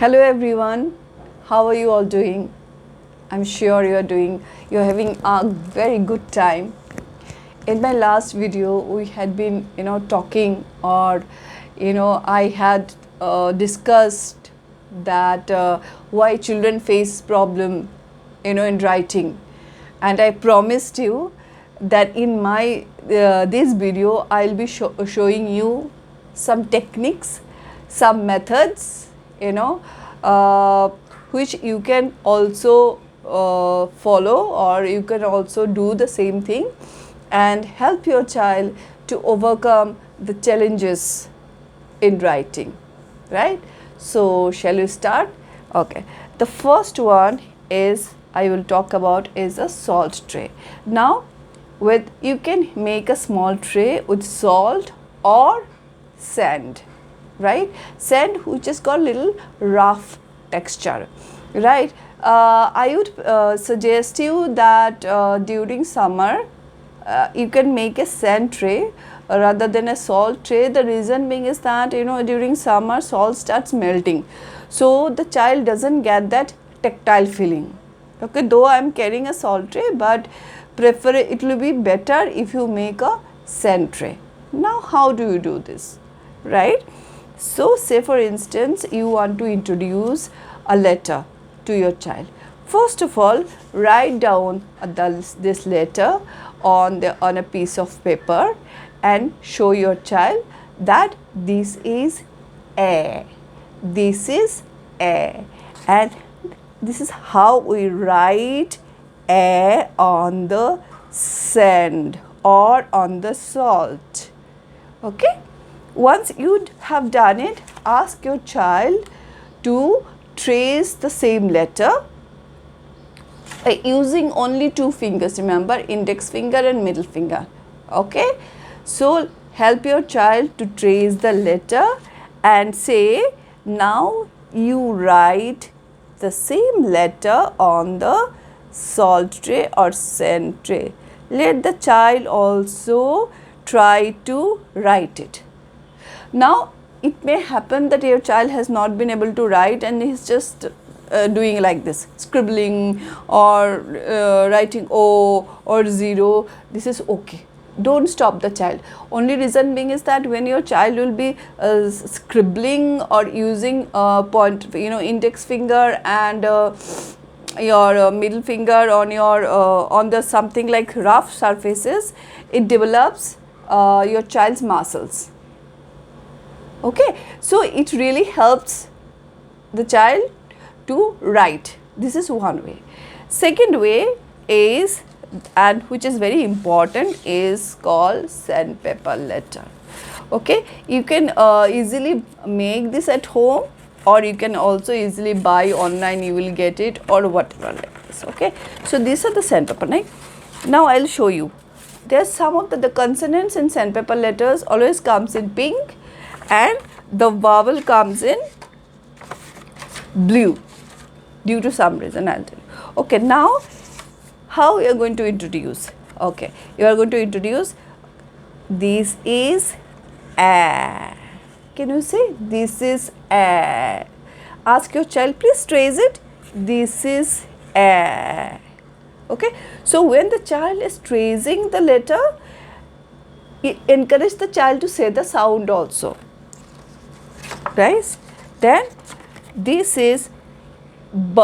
Hello everyone, how are you all doing? I'm sure you're having a very good time. In my last video, we had been, talking, or, I had discussed that why children face problem, in writing, and I promised you that in my this video I'll be showing you some techniques, some methods, uh, which you can also follow, or you can also do the same thing and help your child to overcome the challenges in writing, right? So shall we start? Okay, the first one is I will talk about is a salt tray. Now you can make a small tray with salt or sand, right? Sand which has got little rough texture, right? I would suggest you that during summer you can make a sand tray rather than a salt tray. The reason being is that during summer salt starts melting, so the child doesn't get that tactile feeling. Okay, though I am carrying a salt tray, but it will be better if you make a sand tray. Now how do you do this, right? So say for instance you want to introduce a letter to your child. First of all, write down this letter on a piece of paper and show your child that this is A, this is A, and this is how we write A on the sand or on the salt. Okay, once you have done it, ask your child to trace the same letter using only two fingers. Remember, index finger and middle finger. Okay, so help your child to trace the letter and say, now you write the same letter on the salt tray or sand tray. Let the child also try to write it. Now it may happen that your child has not been able to write and is just doing like this, scribbling or writing O or 0. This is okay. Don't stop the child. Only reason being is that when your child will be scribbling or using index finger and your middle finger on the something like rough surfaces, it develops your child's muscles. Okay, so it really helps the child to write. This is one way. Second way is, and which is very important, is called sandpaper letter. Okay, you can easily make this at home, or you can also easily buy online, you will get it, or whatever like this. Okay, so these are the sandpaper. Right? Now I'll show you. There's some of the consonants in sandpaper letters always comes in pink, and the vowel comes in blue due to some reason. I'll tell you. Okay, now how you are going to introduce? Okay, you are going to introduce, this is A. Can you say this is A? Ask your child, please trace it. This is A. Okay, so when the child is tracing the letter, encourage the child to say the sound also. Right? Then this is B.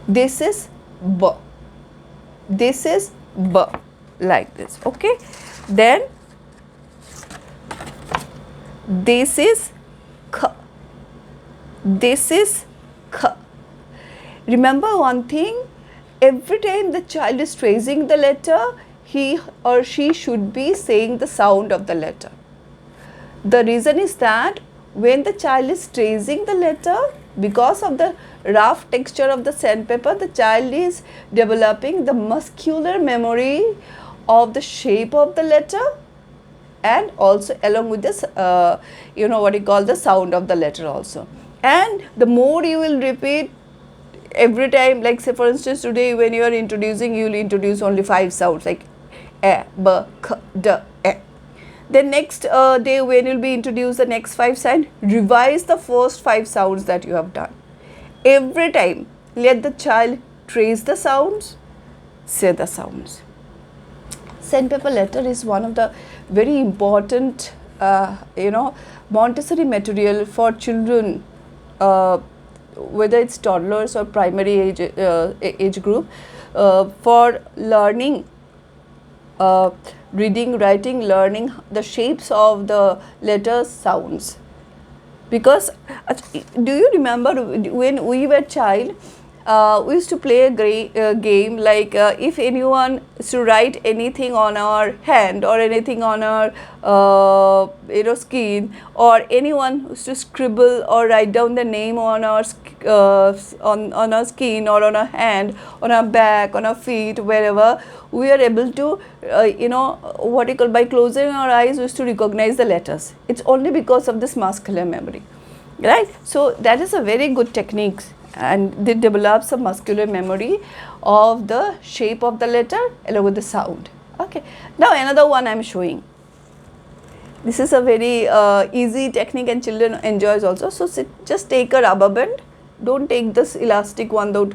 This is B. This is B. Like this. Okay. Then this is K. This is K. Remember one thing, every time the child is tracing the letter, he or she should be saying the sound of the letter. The reason is that when the child is tracing the letter, because of the rough texture of the sandpaper, the child is developing the muscular memory of the shape of the letter, and also along with this the sound of the letter also. And the more you will repeat every time, like say for instance today when you are introducing, you will introduce only 5 sounds like A, B, K, D, E. Then next day, when you'll be introduced the next 5 sounds, revise the first 5 sounds that you have done. Every time, let the child trace the sounds, say the sounds. Sandpaper letter is one of the very important, Montessori material for children, whether it's toddlers or primary age group, for learning, reading, writing, learning the shapes of the letters, sounds. Because do you remember when we were child, we used to play a game like, if anyone is to write anything on our hand or anything on our skin, or anyone who's to scribble or write down the name on our on our skin or on our hand, on our back, on our feet, wherever, we are able to what you call, by closing our eyes, we used to recognize the letters. It's only because of this muscular memory, right? So that is a very good technique, and they develop some muscular memory of the shape of the letter along with the sound. Okay, now another one I am showing. This is a very easy technique and children enjoys also. So just take a rubber band. Don't take this elastic one, don't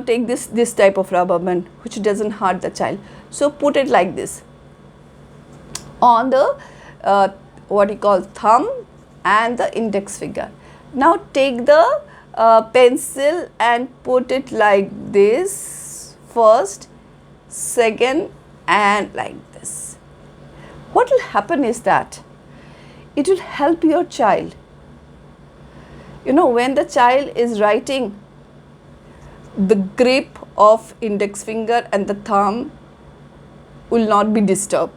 take this type of rubber band which doesn't hurt the child. So put it like this on the what you call thumb and the index finger. Now take the pencil and put it like this first, second, and like this. What will happen is that it will help your child. When the child is writing, the grip of index finger and the thumb will not be disturbed,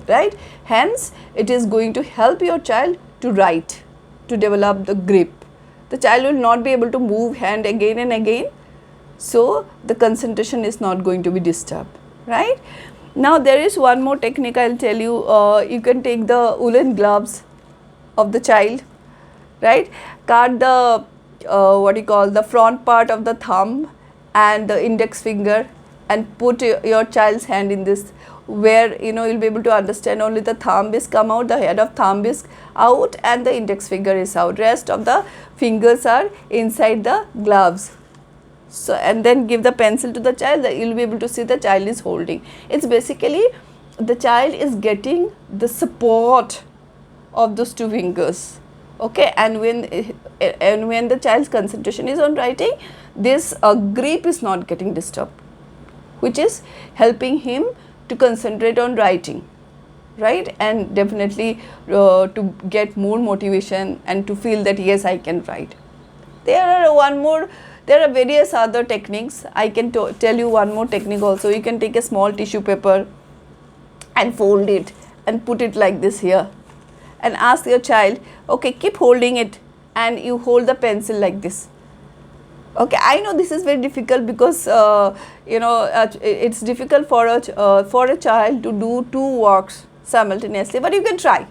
right? Hence, it is going to help your child to write, to develop the grip. The child will not be able to move hand again and again, so the concentration is not going to be disturbed, right? Now there is one more technique I will tell you. You can take the woolen gloves of the child, right? Cut the the front part of the thumb and the index finger, and put your child's hand in this, where you'll be able to understand only the thumb is come out, the head of thumb is out, and the index finger is out. Rest of the fingers are inside the gloves. So, and then give the pencil to the child, you'll be able to see the child is holding. It's basically the child is getting the support of those two fingers. Okay, and when the child's concentration is on writing, this grip is not getting disturbed, which is helping him to concentrate on writing, right? And definitely to get more motivation and to feel that yes, I can write. There are various other techniques. I can tell you one more technique also. You can take a small tissue paper and fold it and put it like this here, and ask your child, okay, keep holding it, and you hold the pencil like this. Okay, I know this is very difficult because it's difficult for a child to do two works simultaneously, but you can try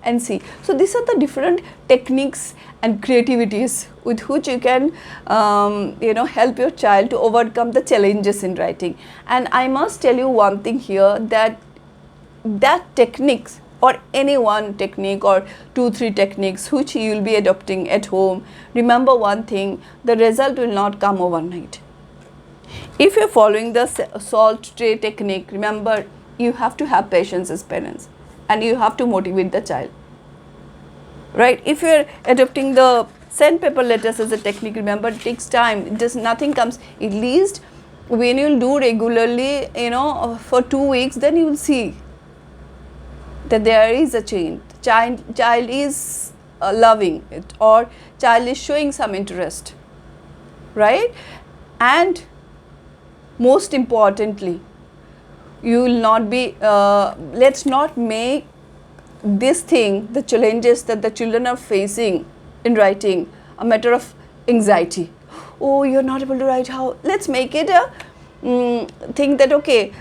and see. So these are the different techniques and creativities with which you can help your child to overcome the challenges in writing. And I must tell you one thing here, that techniques, or any one technique or 2-3 techniques which you will be adopting at home, remember one thing, the result will not come overnight. If you are following the salt tray technique, remember you have to have patience as parents, and you have to motivate the child, right? If you are adopting the sandpaper letters as a technique, remember it takes time. Nothing comes. At least when you will do regularly, for 2 weeks, then you will see that there is a change. Child is loving it, or child is showing some interest, right? And most importantly, you will not be, let's not make this thing, the challenges that the children are facing in writing, a matter of anxiety. Oh, you're not able to write, how? Let's make it a think that, okay,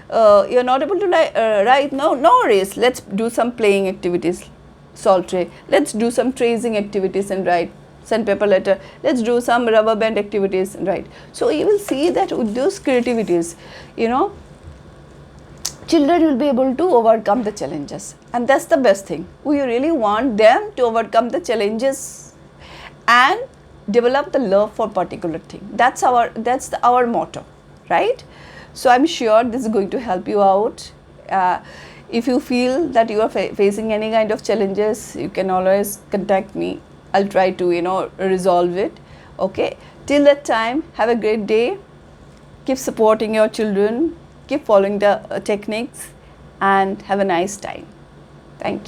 you're not able to write, no worries, let's do some playing activities, salt tray, let's do some tracing activities and write sandpaper letter, let's do some rubber band activities and write. So you will see that with those creativities, children will be able to overcome the challenges, and that's the best thing. We really want them to overcome the challenges and develop the love for particular thing. That's our motto, right? So I'm sure this is going to help you out. If you feel that you are facing any kind of challenges, you can always contact me. I'll try to resolve it. Okay, till that time, have a great day. Keep supporting your children, keep following the techniques, and have a nice time. Thank you.